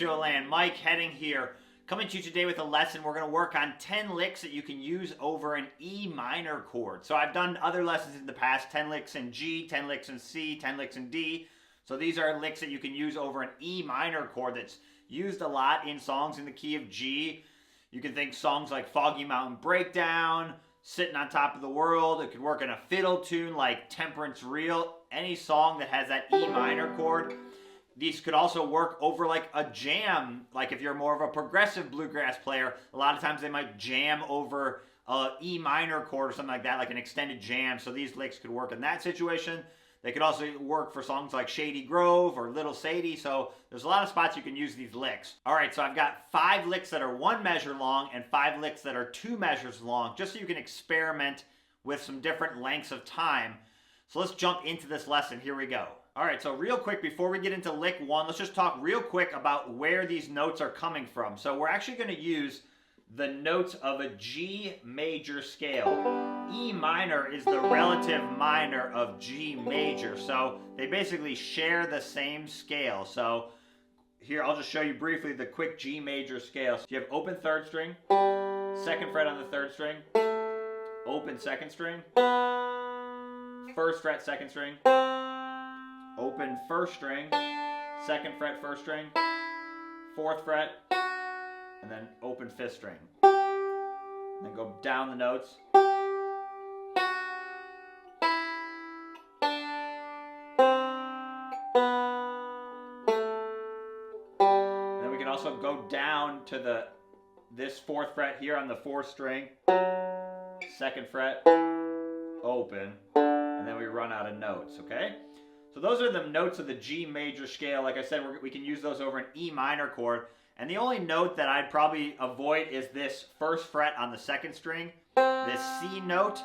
Banjo Land. Mike Heading here, coming to you today with a lesson. We're going to work on 10 licks that you can use over an E minor chord. So I've done other lessons in the past, 10 licks in G, 10 licks in C, 10 licks in D. So these are licks that you can use over an E minor chord that's used a lot in songs in the key of G. You can think songs like Foggy Mountain Breakdown, Sitting on Top of the World. It could work in a fiddle tune like Temperance Reel. Any song that has that E minor chord. These could also work over like a jam, like if you're more of a progressive bluegrass player, a lot of times they might jam over a E minor chord or something like that, like an extended jam. So these licks could work in that situation. They could also work for songs like Shady Grove or Little Sadie. So there's a lot of spots you can use these licks. All right, so I've got 5 licks that are 1 measure long and 5 licks that are 2 measures long, just so you can experiment with some different lengths of time. So let's jump into this lesson. Here we go. All right, so real quick, before we get into lick 1, let's just talk real quick about where these notes are coming from. So we're actually going to use the notes of a G major scale. E minor is the relative minor of G major. So they basically share the same scale. So here, I'll just show you briefly the quick G major scale. So you have open 3rd string, 2nd fret on the 3rd string, open 2nd string, 1st fret 2nd string, open 1st string, 2nd fret 1st string, 4th fret, and then open 5th string. And then go down the notes. And then we can also go down to this 4th fret here on the 4th string, 2nd fret, open, and then we run out of notes, okay? So those are the notes of the G major scale. Like I said, we can use those over an E minor chord. And the only note that I'd probably avoid is this 1st fret on the 2nd string, this C note.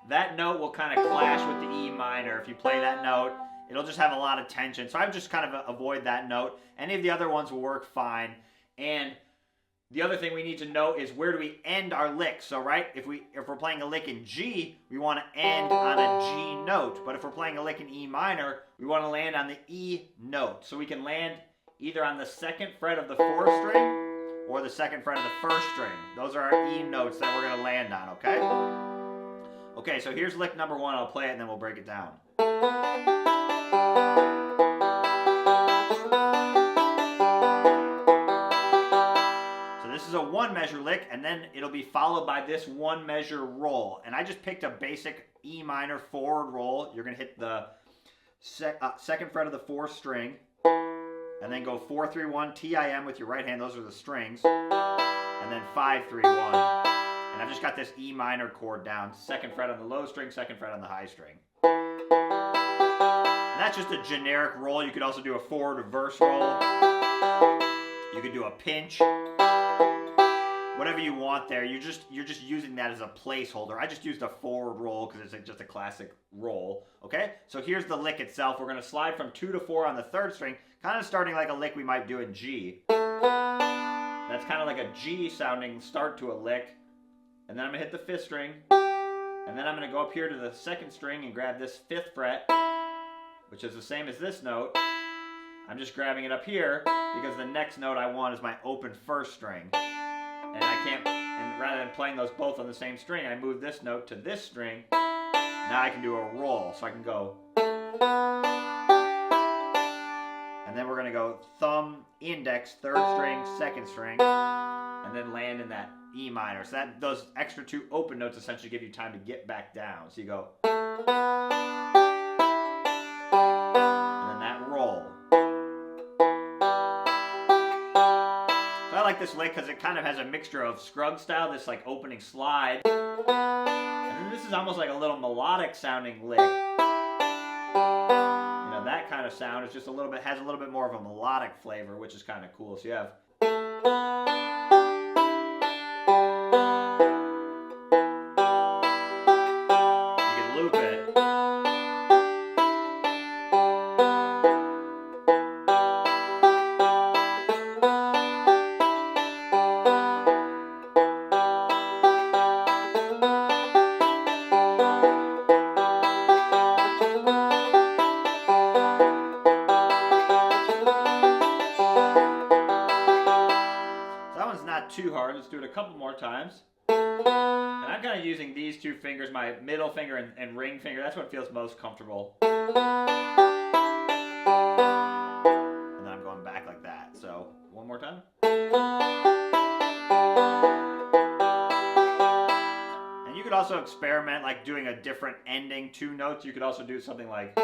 That note will kind of clash with the E minor. If you play that note, it'll just have a lot of tension. So I would just kind of avoid that note. Any of the other ones will work fine. And the other thing we need to know is where do we end our lick. So right, if we're playing a lick in G, we want to end on a G note. But if we're playing a lick in E minor, we want to land on the E note. So we can land either on the 2nd fret of the 4th string or the 2nd fret of the 1st string. Those are our E notes that we're going to land on, okay? Okay, so here's lick number 1. I'll play it and then we'll break it down. This is a 1 measure lick, and then it'll be followed by this 1 measure roll. And I just picked a basic E minor forward roll. You're going to hit the 2nd fret of the 4th string, and then go 4-3-1 TIM with your right hand. Those are the strings, and then 5-3-1. And I've just got this E minor chord down. 2nd fret on the low string, 2nd fret on the high string. And that's just a generic roll. You could also do a forward reverse roll. You could do a pinch. Whatever you want there, you're just using that as a placeholder. I just used a forward roll because it's just a classic roll. Okay, so here's the lick itself. We're going to slide from 2 to 4 on the 3rd string, kind of starting like a lick we might do in G. That's kind of like a G sounding start to a lick. And then I'm going to hit the 5th string. And then I'm going to go up here to the 2nd string and grab this 5th fret, which is the same as this note. I'm just grabbing it up here because the next note I want is my open 1st string. And and rather than playing those both on the same string, I move this note to this string. Now I can do a roll. So I can go. And then we're going to go thumb, index, 3rd string, 2nd string, and then land in that E minor. So those extra 2 open notes essentially give you time to get back down. So you go. And then that roll. I like this lick because it kind of has a mixture of Scruggs style, this like opening slide, and then this is almost like a little melodic sounding lick. You know, that kind of sound is just has a little bit more of a melodic flavor, which is kind of cool. So you have. You can loop it. not too hard. Let's do it a couple more times. And I'm kind of using these two fingers, my middle finger and ring finger. That's what feels most comfortable. And then I'm going back like that. So one more time. And you could also experiment like doing a different ending, 2 notes. You could also do something like,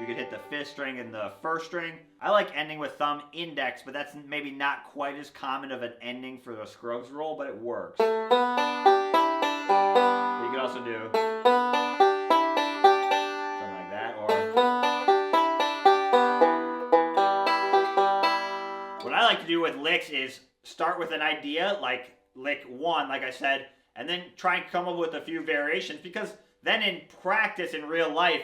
you could hit the 5th string and the 1st string. I like ending with thumb index, but that's maybe not quite as common of an ending for the Scruggs roll, but it works. But you could also do something like that, or what I like to do with licks is start with an idea, like lick 1, like I said, and then try and come up with a few variations, because then in practice in real life,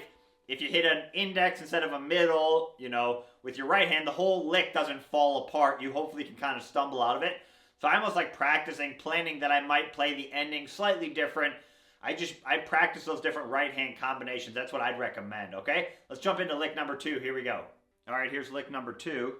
if you hit an index instead of a middle, you know, with your right hand, the whole lick doesn't fall apart. You hopefully can kind of stumble out of it. So I almost like practicing, planning that I might play the ending slightly different. I practice those different right hand combinations. That's what I'd recommend, okay? Let's jump into lick number 2. Here we go. All right, here's lick number 2.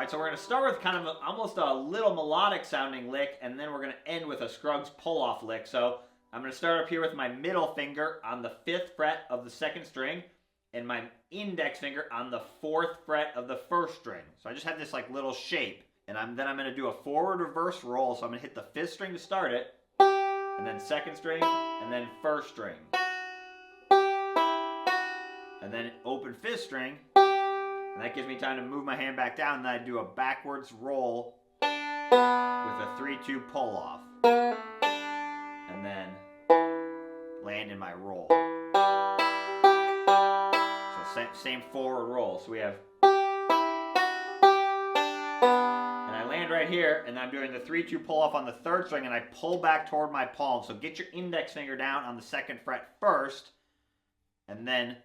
So we're going to start with kind of almost a little melodic sounding lick, and then we're going to end with a Scruggs pull-off lick. So I'm going to start up here with my middle finger on the 5th fret of the 2nd string, and my index finger on the 4th fret of the 1st string. So I just have this like little shape, and then I'm going to do a forward reverse roll. So I'm going to hit the 5th string to start it, and then 2nd string, and then 1st string, and then open 5th string. And that gives me time to move my hand back down, and then I do a backwards roll with a 3-2 pull off. And then land in my roll. So same forward roll. So we have, and I land right here, and I'm doing the 3-2 pull off on the 3rd string, and I pull back toward my palm. So get your index finger down on the 2nd fret first, and then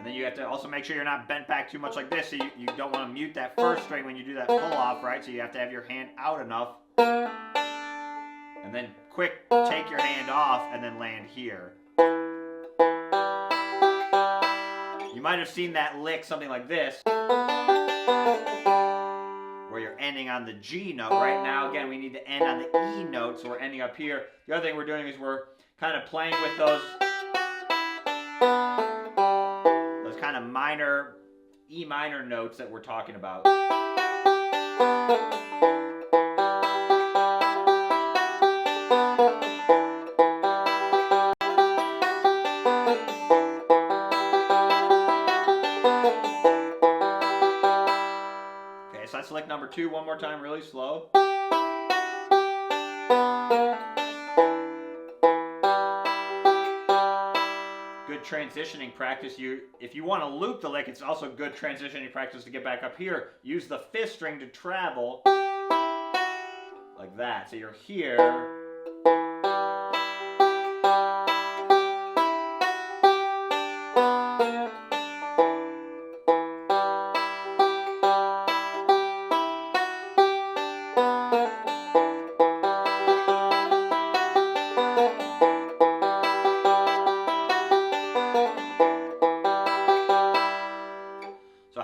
you have to also make sure you're not bent back too much like this, so you don't want to mute that 1st string when you do that pull off, right? So you have to have your hand out enough. And then quick, take your hand off and then land here. You might have seen that lick something like this, where you're ending on the G note. Right now, again, we need to end on the E note, so we're ending up here. The other thing we're doing is we're kind of playing with those kind of minor, E minor notes that we're talking about. Okay, so that's lick number 2. One more time, really slow. Transitioning practice. If you want to loop the lick, it's also good transitioning practice to get back up here. Use the 5th string to travel like that. So you're here.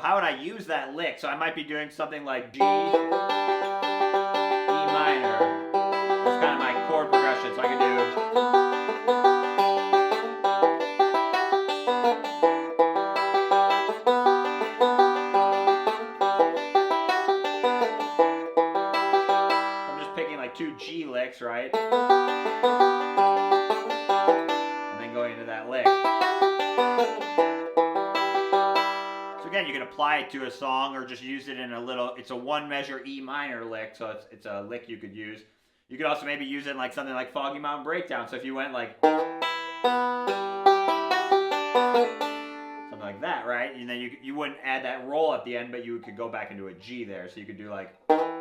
How would I use that lick? So I might be doing something like G, E minor. That's kind of my chord progression. So I can do. I'm just picking like 2 G licks, right? And then going into that lick. Again, you can apply it to a song or just use it in a little, it's a 1 measure E minor lick, so it's a lick you could use. You could also maybe use it in like something like Foggy Mountain Breakdown. So if you went like something like that, right? And then you wouldn't add that roll at the end, but you could go back into a G there. So you could do like something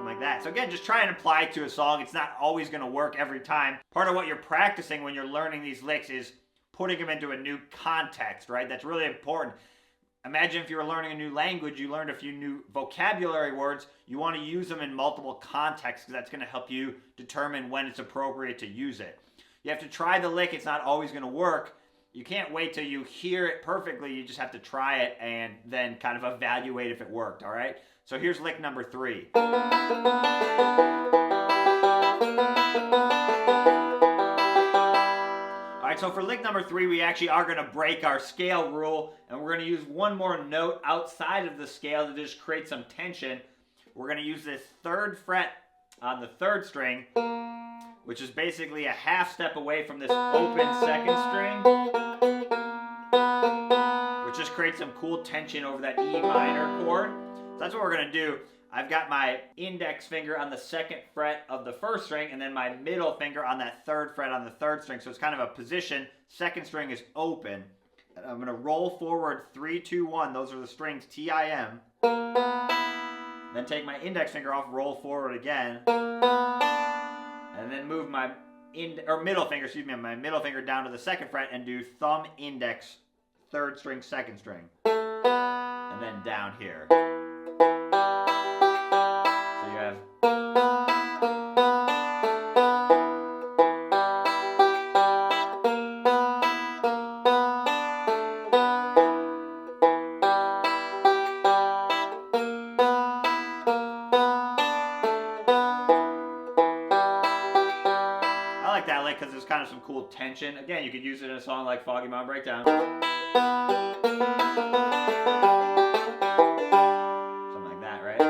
like that. So again, just try and apply it to a song. It's not always going to work every time. Part of what you're practicing when you're learning these licks is putting them into a new context, right? That's really important. Imagine if you were learning a new language, you learned a few new vocabulary words, you want to use them in multiple contexts because that's going to help you determine when it's appropriate to use it. You have to try the lick. It's not always going to work. You can't wait till you hear it perfectly. You just have to try it and then kind of evaluate if it worked, all right? So here's lick number 3. Alright, so for lick number 3, we actually are going to break our scale rule, and we're going to use one more note outside of the scale to just create some tension. We're going to use this 3rd fret on the 3rd string, which is basically a half step away from this open 2nd string, which just creates some cool tension over that E minor chord. So that's what we're going to do. I've got my index finger on the 2nd fret of the 1st string, and then my middle finger on that 3rd fret on the 3rd string. So it's kind of a position. 2nd string is open. And I'm going to roll forward 3, 2, 1. Those are the strings T-I-M. Then take my index finger off, roll forward again, and then move my middle finger down to the 2nd fret and do thumb, index, 3rd string, 2nd string, and then down here. So you have. I like that lick because there's kind of some cool tension. Again, you could use it in a song like Foggy Mountain Breakdown. Something like that, right?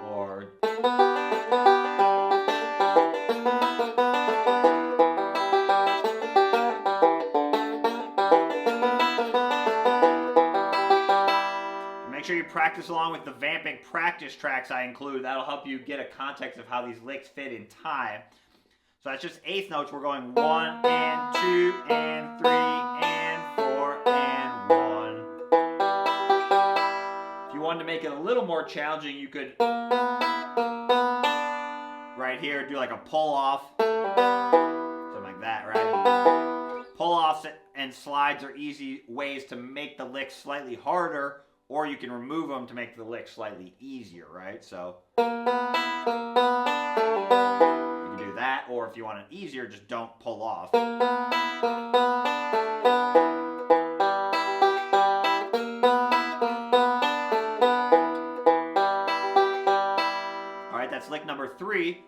Or... Make sure you practice along with the vamping practice tracks I include. That'll help you get a context of how these licks fit in time. So that's just 8th notes. We're going 1 and 2 and 3 and 4 and 1. If you wanted to make it a little more challenging, you could right here do like a pull off. Something like that, right? Pull offs and slides are easy ways to make the lick slightly harder, or you can remove them to make the lick slightly easier, right? So you can do that, or if you want it easier, just don't pull off. All right, that's lick number 3.